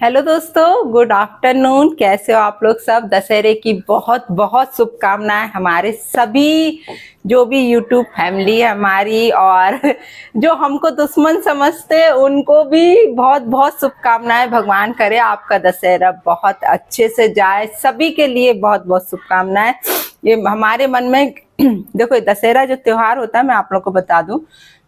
Hello दोस्तों, good afternoon. कैसे हो आप लोग सब? दशहरे की बहुत बहुत शुभकामनाएं हमारे सभी जो भी यूट्यूब फैमिली है हमारी, और जो हमको दुश्मन समझते हैं उनको भी बहुत बहुत शुभकामनाएं। भगवान करे आपका दशहरा बहुत अच्छे से जाए, सभी के लिए बहुत बहुत शुभकामनाएं। ये हमारे मन में देखो, दशहरा जो त्योहार होता है, मैं आप लोग को बता दूं,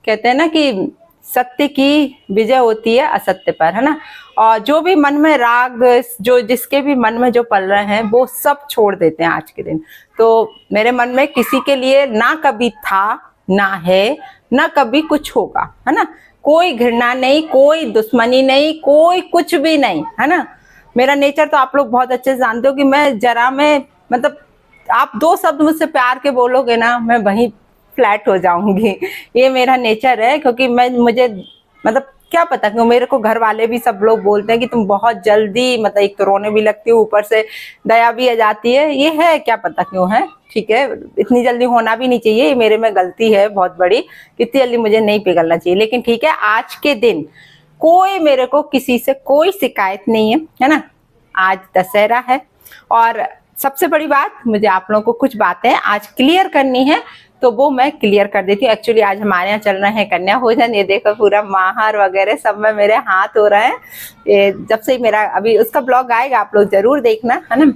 कहते हैं ना कि सत्य की विजय होती है असत्य पर, है ना। और जो भी मन में राग द्वेष, जो जिसके भी मन में जो पल रहे हैं, वो सब छोड़ देते हैं आज के दिन। तो मेरे मन में किसी के लिए ना कभी था, ना है, ना कभी कुछ होगा, है ना। कोई घृणा नहीं, कोई दुश्मनी नहीं, कोई कुछ भी नहीं, है ना। मेरा नेचर तो आप लोग बहुत अच्छे से जानते हो कि मैं जरा में मतलब आप दो शब्द मुझसे प्यार के बोलोगे ना, मैं वहीं फ्लैट हो जाऊंगी। ये मेरा नेचर है, क्योंकि मुझे मतलब क्या पता क्यों मेरे को घर वाले भी सब लोग बोलते हैं कि तुम बहुत जल्दी मतलब एक तो रोने भी लगती हो, ऊपर से दया भी आ जाती है। ये है क्या पता क्यों है, ठीक है। इतनी जल्दी होना भी नहीं चाहिए, ये मेरे में गलती है बहुत बड़ी। इतनी जल्दी मुझे नहीं पिघलना चाहिए, लेकिन ठीक है। आज के दिन कोई मेरे को किसी से कोई शिकायत नहीं है ना। आज दशहरा है, और सबसे बड़ी बात, मुझे आप लोगों को कुछ बातें आज क्लियर करनी है, तो वो मैं क्लियर कर देती हूँ। एक्चुअली आज हमारे यहाँ चल रहे हैं कन्या भोजन। ये देखो पूरा माहर वगैरह सब में मेरे हाथ हो रहे हैं। ये जब से ही मेरा अभी उसका ब्लॉग आएगा, आप लोग जरूर देखना, है ना।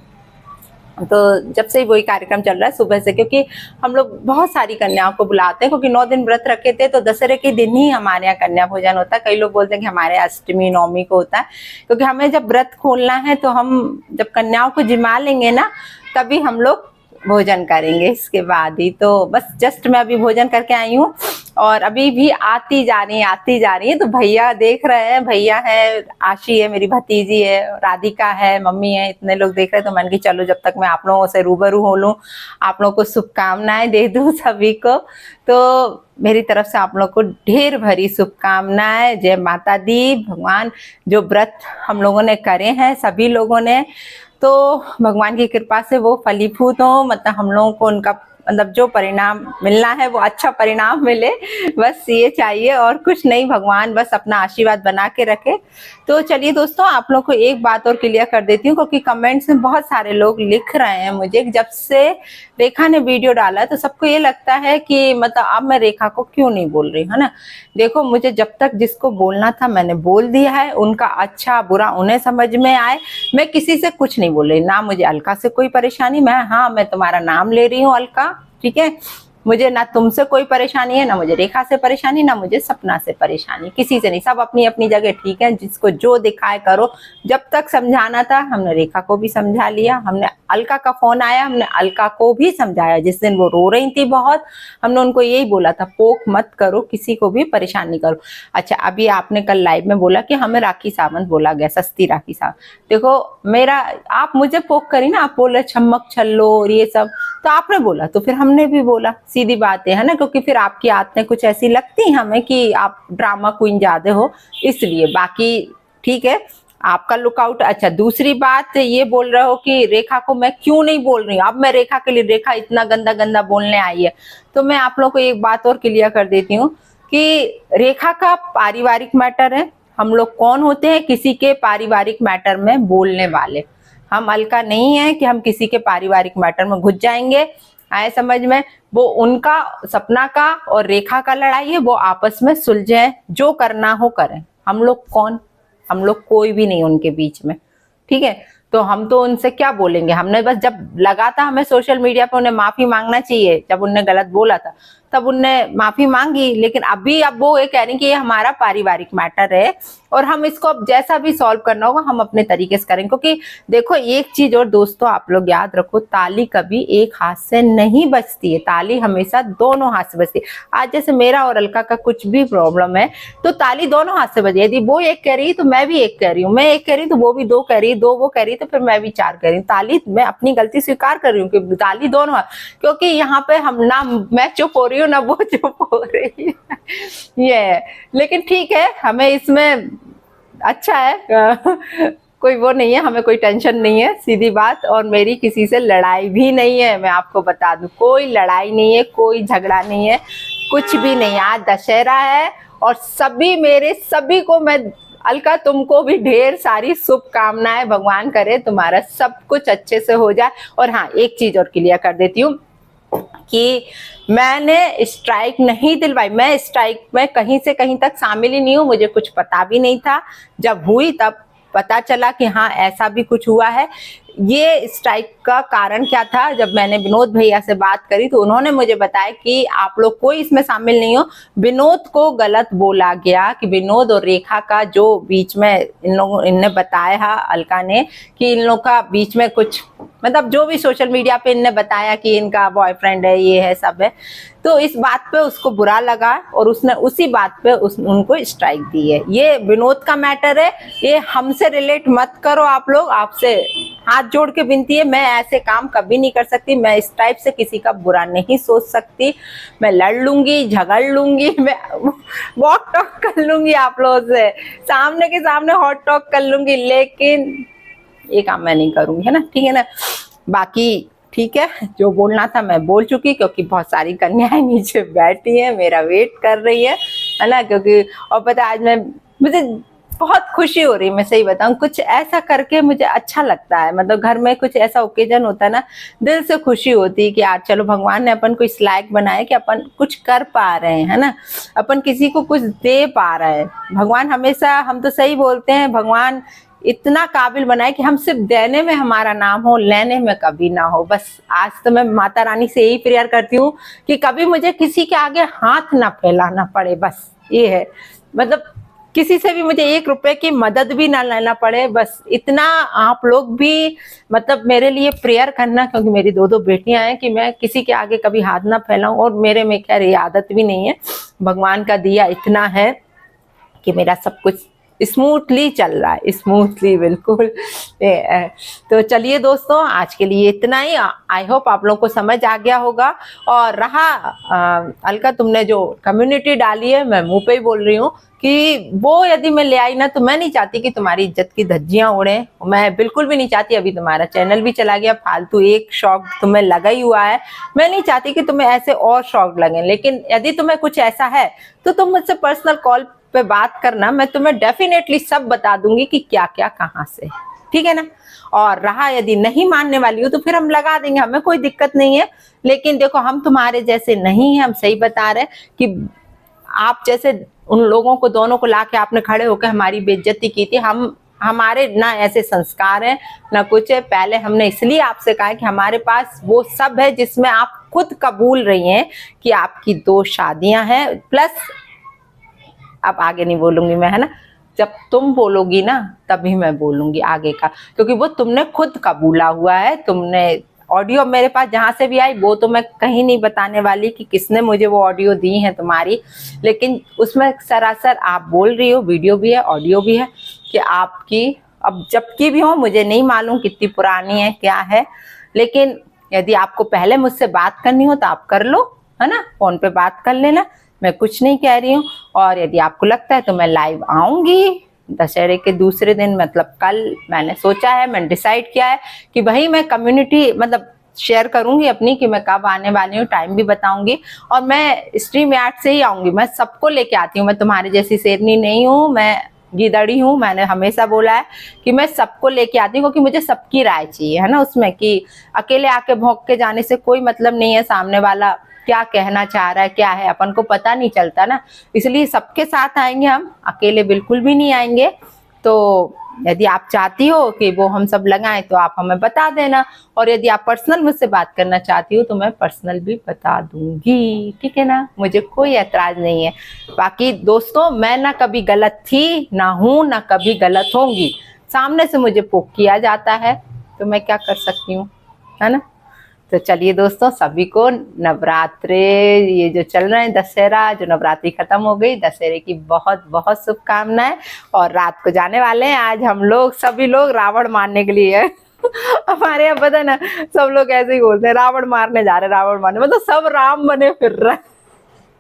तो जब से ही वही कार्यक्रम चल रहा है सुबह से, क्योंकि हम लोग बहुत सारी कन्याओं को बुलाते हैं, क्योंकि 9 दिन व्रत रखे थे, तो दशहरे के दिन ही हमारे यहाँ कन्या भोजन होता है। कई लोग बोलते हैं कि हमारे अष्टमी नवमी को होता है, क्योंकि हमें जब व्रत खोलना है तो हम जब कन्याओं को जिमा लेंगे ना, तभी हम लोग भोजन करेंगे इसके बाद ही। तो बस जस्ट मैं अभी भोजन करके आई हूँ, और अभी भी आती जा रही है। तो भैया देख रहे हैं, भैया है, आशी है, मेरी भतीजी है, राधिका है, मम्मी है, इतने लोग देख रहे हैं। तो मैंने कहा चलो जब तक मैं आप लोगों से रूबरू हो लूँ, आप लोगों को शुभकामनाएं दे दूं सभी को। तो मेरी तरफ से आप लोग को ढेर भरी शुभकामनाएं। जय माता दी। भगवान जो व्रत हम लोगों ने करे हैं सभी लोगों ने, तो भगवान की कृपा से वो फलीभूत हो, मतलब हम लोगों को उनका मतलब जो परिणाम मिलना है वो अच्छा परिणाम मिले, बस ये चाहिए और कुछ नहीं। भगवान बस अपना आशीर्वाद बना के रखे। तो चलिए दोस्तों, आप लोग को एक बात और क्लियर कर देती हूँ, क्योंकि कमेंट्स में बहुत सारे लोग लिख रहे हैं मुझे, जब से रेखा ने वीडियो डाला है तो सबको ये लगता है कि मतलब अब मैं रेखा को क्यों नहीं बोल रही, है ना। देखो, मुझे जब तक जिसको बोलना था मैंने बोल दिया है, उनका अच्छा बुरा उन्हें समझ में आए। मैं किसी से कुछ नहीं बोल रही, ना मुझे अलका से कोई परेशानी। मैं तुम्हारा नाम ले रही हूँ अलका, ठीक है। मुझे ना तुमसे कोई परेशानी है, ना मुझे रेखा से परेशानी, ना मुझे सपना से परेशानी, किसी से नहीं। सब अपनी अपनी जगह ठीक है, जिसको जो दिखाए करो। जब तक समझाना था हमने रेखा को भी समझा लिया, हमने अलका का फोन आया, हमने अलका को भी समझाया। जिस दिन वो रो रही थी बहुत, हमने उनको यही बोला था, पोक मत करो, किसी को भी परेशान नहीं करो। अच्छा, अभी आपने कल लाइव में बोला कि हमें राखी सावंत बोला गया, सस्ती राखी सावंत। देखो मेरा, आप मुझे पोक करी ना, आप बोले छमक छल्लो और ये सब, तो आपने बोला तो फिर हमने भी बोला, सीधी बात है ना। क्योंकि फिर आपकी आदतें कुछ ऐसी लगती हमें कि आप ड्रामा क्वीन ज्यादा हो, इसलिए। बाकी ठीक है, आपका लुकआउट। अच्छा, दूसरी बात ये बोल रहे हो कि रेखा को मैं क्यों नहीं बोल रही हूँ। अब मैं रेखा के लिए, रेखा इतना गंदा गंदा बोलने आई है, तो मैं आप लोग को एक बात और क्लियर कर देती हूँ कि रेखा का पारिवारिक मैटर है। हम लोग कौन होते हैं किसी के पारिवारिक मैटर में बोलने वाले? हम अलका नहीं है कि हम किसी के पारिवारिक मैटर में घुस जाएंगे, आए समझ में। वो उनका, सपना का और रेखा का लड़ाई है, वो आपस में सुलझे, जो करना हो करें। हम लोग कौन, हम लोग कोई भी नहीं उनके बीच में, ठीक है। तो हम तो उनसे क्या बोलेंगे। हमने बस जब लगा था हमें सोशल मीडिया पे उन्हें माफी मांगना चाहिए, जब उनने गलत बोला था तब उनने माफी मांगी। लेकिन अभी अब वो ये कह रही कि ये हमारा पारिवारिक मैटर है, और हम इसको अब जैसा भी सॉल्व करना होगा हम अपने तरीके से करेंगे। क्योंकि देखो एक चीज और दोस्तों, आप लोग याद रखो, ताली कभी एक हाथ से नहीं बजती है, ताली हमेशा दोनों हाथ से बजती है। आज जैसे मेरा और अलका का कुछ भी प्रॉब्लम है, तो ताली दोनों हाथ से बजे। यदि वो एक कह रही है तो मैं भी एक कह रही हूँ, मैं एक कह रही हूँ तो वो भी दो कह रही है, दो वो कह रही है तो फिर मैं भी चार कह रही हूँ। ताली, मैं अपनी गलती स्वीकार कर रही हूँ कि ताली दोनों हाथ, क्योंकि यहाँ पे हम ना मैं चुप हो रही हूँ ना वो चुप हो रही है, ये है। लेकिन ठीक है, हमें इसमें अच्छा है कोई वो नहीं है, हमें कोई टेंशन नहीं है, सीधी बात। और मेरी किसी से लड़ाई भी नहीं है, मैं आपको बता दूं, कोई लड़ाई नहीं है, कोई झगड़ा नहीं है, कुछ भी नहीं। आज दशहरा है और सभी को मैं अलका तुमको भी ढेर सारी शुभकामनाएं, भगवान करे तुम्हारा सब कुछ अच्छे से हो जाए। और हाँ, एक चीज और क्लियर कर देती हूँ कि मैंने स्ट्राइक नहीं दिलवाई, मैं स्ट्राइक में कहीं से कहीं तक शामिल ही नहीं हूँ, मुझे कुछ पता भी नहीं था। जब हुई तब पता चला कि हाँ ऐसा भी कुछ हुआ है। ये स्ट्राइक का कारण क्या था, जब मैंने विनोद भैया से बात करी तो उन्होंने मुझे बताया कि आप लोग कोई इसमें शामिल नहीं हो। विनोद को गलत बोला गया कि विनोद और रेखा का जो बीच में इनने बताया अलका ने कि इन लोग का बीच में कुछ मतलब जो भी सोशल मीडिया पे इनने बताया कि इनका बॉयफ्रेंड है, ये है, सब है, तो इस बात पे उसको बुरा लगा और उसने उसी बात पे उनको स्ट्राइक दी है। ये विनोद का मैटर है, ये हमसे रिलेट मत करो आप लोग। आपसे हाथ जोड़ के विनती है, मैं ऐसे काम कभी नहीं कर सकती, मैं इस टाइप से किसी का बुरा नहीं सोच सकती। मैं लड़ लूंगी, झगड़ लूंगी, मैं वॉक टॉक कर लूंगी आप लोगों से, सामने के सामने हॉट टॉक कर लूंगी, लेकिन ये काम मैं नहीं करूंगी, है ना, ठीक है ना। बाकी ठीक है, जो बोलना था मैं बोल चुकी, क्योंकि बहुत सारी कन्याएं नीचे बैठी हैं, मेरा वेट कर रही है ना। क्योंकि और पता आज मुझे बहुत खुशी हो रही है, मैं सही बताऊं, कुछ ऐसा करके मुझे अच्छा लगता है। मतलब घर में कुछ ऐसा ओकेजन होता है ना, दिल से खुशी होती है कि यार चलो भगवान ने अपन को इस लायक बनाया कि अपन कुछ कर पा रहे हैं, है ना, अपन किसी को कुछ दे पा रहे हैं। भगवान हमेशा, हम तो सही बोलते हैं, भगवान इतना काबिल बनाए कि हम सिर्फ देने में हमारा नाम हो, लेने में कभी ना हो। बस आज तो मैं माता रानी से यही प्रेयर करती हूँ कि कभी मुझे किसी के आगे हाथ ना फैलाना पड़े, बस ये है। मतलब किसी से भी मुझे 1 रुपए की मदद भी ना लेना पड़े, बस इतना आप लोग भी मतलब मेरे लिए प्रेयर करना, क्योंकि मेरी 2 बेटियां हैं, कि मैं किसी के आगे कभी हाथ ना फैलाऊं। और मेरे में खैर ये आदत भी नहीं है, भगवान का दिया इतना है कि मेरा सब कुछ स्मूथली चल रहा है, स्मूथली बिल्कुल। तो चलिए दोस्तों, आज के लिए इतना ही। आई होप आप लोगों को समझ आ गया होगा। और रहा अलका, तुमने जो कम्युनिटी डाली है, मैं मुंह पे ही बोल रही हूँ कि वो यदि मैं ले आई ना, तो मैं नहीं चाहती कि तुम्हारी इज्जत की धज्जियां उड़े, मैं बिल्कुल भी नहीं चाहती। अभी तुम्हारा चैनल भी चला गया, फालतू एक शौक तुम्हें लगा ही हुआ है, मैं नहीं चाहती कि तुम्हें ऐसे और शौक लगे। लेकिन यदि तुम्हें कुछ ऐसा है तो तुम मुझसे पर्सनल कॉल पे बात करना, मैं तुम्हें डेफिनेटली सब बता दूंगी कि क्या क्या कहाँ से, ठीक है ना। और रहा यदि नहीं मानने वाली हो तो फिर हम लगा देंगे, हमें कोई दिक्कत नहीं है। लेकिन देखो, हम तुम्हारे जैसे नहीं है, हम सही बता रहे हैं कि आप जैसे उन लोगों को, दोनों को लाके आपने खड़े होकर हमारी बेइज्जती की थी। हमारे ना ऐसे संस्कार हैं ना कुछ है। पहले हमने इसलिए आपसे कहा कि हमारे पास वो सब है जिसमें आप खुद कबूल रही हैं कि आपकी 2 शादियां हैं, प्लस अब आगे नहीं बोलूंगी मैं, है ना। जब तुम बोलोगी ना तभी मैं बोलूंगी आगे का, क्योंकि वो तुमने खुद कबूला हुआ है। तुमने ऑडियो मेरे पास जहां से भी आई, वो तो मैं कहीं नहीं बताने वाली कि किसने मुझे वो ऑडियो दी है तुम्हारी, लेकिन उसमें सरासर आप बोल रही हो, वीडियो भी है, ऑडियो भी है, कि आपकी अब जबकि भी हो, मुझे नहीं मालूम कितनी पुरानी है क्या है, लेकिन यदि आपको पहले मुझसे बात करनी हो तो आप कर लो, है ना, फोन पे बात कर लेना, मैं कुछ नहीं कह रही हूँ। और यदि आपको लगता है तो मैं लाइव आऊंगी दशहरे के दूसरे दिन, मतलब कल मैंने सोचा है, मैंने डिसाइड किया है कि भाई मैं कम्युनिटी मतलब शेयर करूंगी अपनी कि मैं कब आने वाली हूँ, टाइम भी बताऊंगी। और मैं स्ट्रीम यार्ड से ही आऊंगी, मैं सबको लेके आती हूँ, मैं तुम्हारी जैसी शेरनी नहीं हूँ, मैं गिदड़ी हूँ। मैंने हमेशा बोला है कि मैं सबको लेके आती हूँ, क्योंकि मुझे सबकी राय चाहिए, है ना, उसमें कि अकेले आके भौंक के जाने से कोई मतलब नहीं है, सामने वाला क्या कहना चाह रहा है, क्या है, अपन को पता नहीं चलता ना। इसलिए सबके साथ आएंगे हम, अकेले बिल्कुल भी नहीं आएंगे। तो यदि आप चाहती हो कि वो हम सब लगाएं तो आप हमें बता देना, और यदि आप पर्सनल मुझसे बात करना चाहती हो तो मैं पर्सनल भी बता दूंगी, ठीक है ना, मुझे कोई ऐतराज नहीं है। बाकी दोस्तों, मैं ना कभी गलत थी, ना हूं, ना कभी गलत होंगी। सामने से मुझे पोक किया जाता है तो मैं क्या कर सकती हूँ, है ना। तो चलिए दोस्तों, सभी को नवरात्रे ये जो चल रहे हैं, दशहरा जो नवरात्रि खत्म हो गई, दशहरे की बहुत बहुत शुभकामनाएं। और रात को जाने वाले हैं आज हम लोग, सभी लोग रावण मारने के लिए हमारे यहाँ पता है ना, सब लोग ऐसे ही बोलते हैं, रावण मारने जा रहे, रावण मारने, मतलब सब राम बने फिर रहे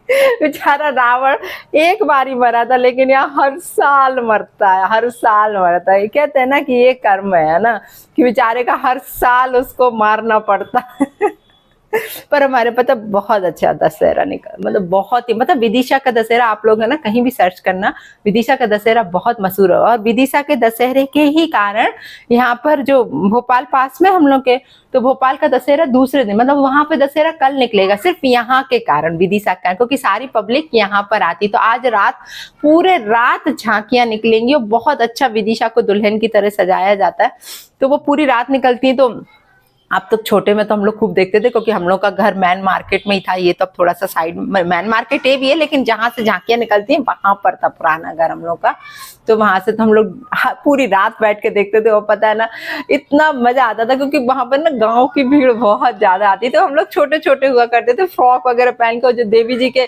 बेचारा रावण एक बार ही मरा था, लेकिन यहाँ हर साल मरता है, हर साल मरता है। कहते हैं ना कि ये कर्म है ना, कि बेचारे का हर साल उसको मारना पड़ता है पर हमारे पता बहुत अच्छा दशहरा निकल, मतलब बहुत ही, मतलब विदिशा का दशहरा आप लोग है ना कहीं भी सर्च करना, विदिशा का दशहरा बहुत मशहूर है। और विदिशा के दशहरे के ही कारण यहाँ पर जो भोपाल पास में हम लोग के, तो भोपाल का दशहरा दूसरे दिन, मतलब वहां पे दशहरा कल निकलेगा सिर्फ यहाँ के कारण, विदिशा के कारण, क्योंकि सारी पब्लिक यहाँ पर आती। तो आज रात पूरे रात झांकियां निकलेंगी और बहुत अच्छा विदिशा को दुल्हन की तरह सजाया जाता है, तो वो पूरी रात निकलती है। तो अब तो छोटे में तो हम लोग खूब देखते थे, क्योंकि हम लोग का घर मैन मार्केट में ही था, ये तो थोड़ा सा साइड मैन मार्केट ये भी है, लेकिन जहाँ से झांकियां निकलती हैं वहां पर था पुराना घर हम लोग का। तो वहां से तो हम लोग पूरी रात बैठ के देखते थे। वो पता है ना इतना मजा आता था, क्योंकि वहां पर ना गांव की भीड़ बहुत ज्यादा आती, तो हम लोग छोटे छोटे हुआ करते थे, फ्रॉक वगैरह पहन के, जो देवी जी के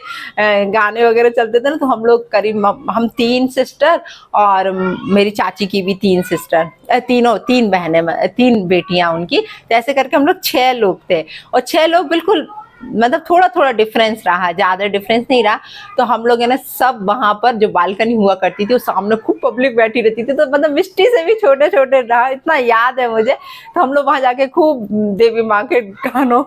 गाने वगैरह चलते थे ना, तो हम लोग करीब हम 3 सिस्टर और मेरी चाची की भी 3 सिस्टर, तीन बहनें, 3 बेटियां उनकी, तो ऐसे करके हम लोग 6 लोग थे। और 6 लोग बिल्कुल मतलब थोड़ा थोड़ा डिफरेंस रहा, ज्यादा डिफरेंस नहीं रहा। तो हम लोग है ना सब वहां पर जो बालकनी हुआ करती थी, उस सामने खूब पब्लिक बैठी रहती थी, तो मतलब मिट्टी से भी छोटे छोटे रहा, इतना याद है मुझे। तो हम लोग वहां जाके खूब देवी माँ के गानों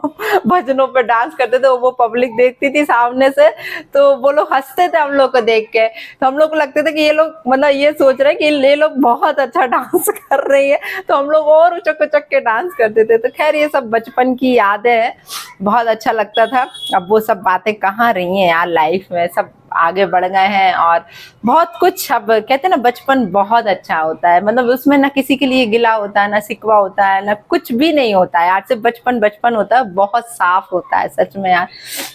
भजनों पर डांस करते थे, वो पब्लिक देखती थी सामने से, तो वो लोग हंसते थे हम लोग को देख के। तो हम लोग को लगता था कि ये लोग मतलब ये सोच रहे हैं कि ये लोग बहुत अच्छा डांस कर रही है, तो हम लोग और उचक उचक के डांस करते थे। तो खैर ये सब बचपन की यादें हैं, बहुत अच्छा लगता था। अब वो सब बातें कहाँ रही हैं यार, लाइफ में सब आगे बढ़ गए हैं और बहुत कुछ, अब कहते हैं ना बचपन बहुत अच्छा होता है, मतलब उसमें ना किसी के लिए गिला होता है, ना शिकवा होता है, ना कुछ भी नहीं होता है यार, सिर्फ बचपन बचपन होता है, बहुत साफ होता है सच में यार।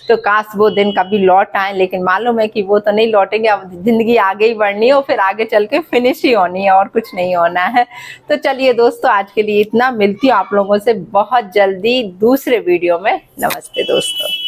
तो काश वो दिन कभी लौट आए, लेकिन मालूम है कि वो तो नहीं लौटेंगे, अब जिंदगी आगे ही बढ़नी है और फिर आगे चल के फिनिश ही होनी है और कुछ नहीं होना है। तो चलिए दोस्तों आज के लिए इतना, मिलती हूँ आप लोगों से बहुत जल्दी दूसरे वीडियो में। नमस्ते दोस्तों।